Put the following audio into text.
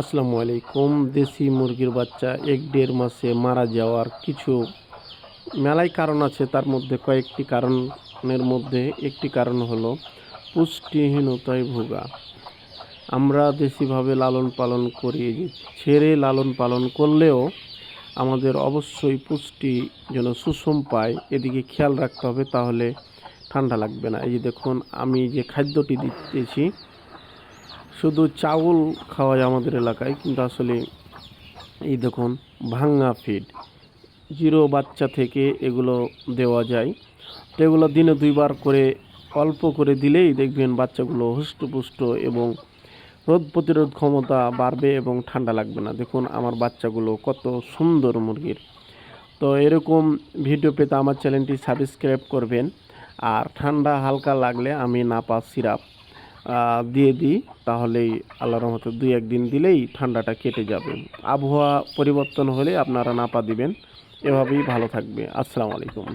আসসালামু আলাইকুম। দেশি মুরগির বাচ্চা ১-১.৫ মাসে মারা যাওয়ার কিছু মেলাই কারণ আছে। তার মধ্যে কয়েকটি কারণের মধ্যে একটি কারণ হলো পুষ্টিহীনতায় ভোগা। আমরা দেশিভাবে লালন পালন করি, ছেড়ে লালন পালন করলেও আমাদের অবশ্যই পুষ্টি যেন সুষম পায়, এদিকে খেয়াল রাখতে হবে, তাহলে ঠান্ডা লাগবে না। এই যে দেখুন, আমি যে খাদ্যটি দিতেছি শুধু চাউল খাওয়াই আমাদের এলাকায়, কিন্তু আসলে এই দেখুন ভাঙা ফিড জিরো বাচ্চা থেকে এগুলো দেওয়া যায়। তো এগুলো দিনে ২ বার করে অল্প করে দিলেই দেখবেন বাচ্চাগুলো হুষ্টপুষ্ট এবং রোগ প্রতিরোধ ক্ষমতা বাড়বে এবং ঠান্ডা লাগবে না। দেখুন আমার বাচ্চাগুলো কত সুন্দর মুরগির। তো এরকম ভিডিও পেতে আমার চ্যানেলটি সাবস্ক্রাইব করবেন। আর ঠান্ডা হালকা লাগলে আমি নাপা সিরাপ দিয়ে দিই, তাহলেই আল্লাহর রহমতে ২-১ দিন দিলেই ঠান্ডাটা কেটে যাবে। আবহাওয়া পরিবর্তন হলে আপনারা নাপা দিবেন, এভাবেই ভালো থাকবে। আসসালামু আলাইকুম।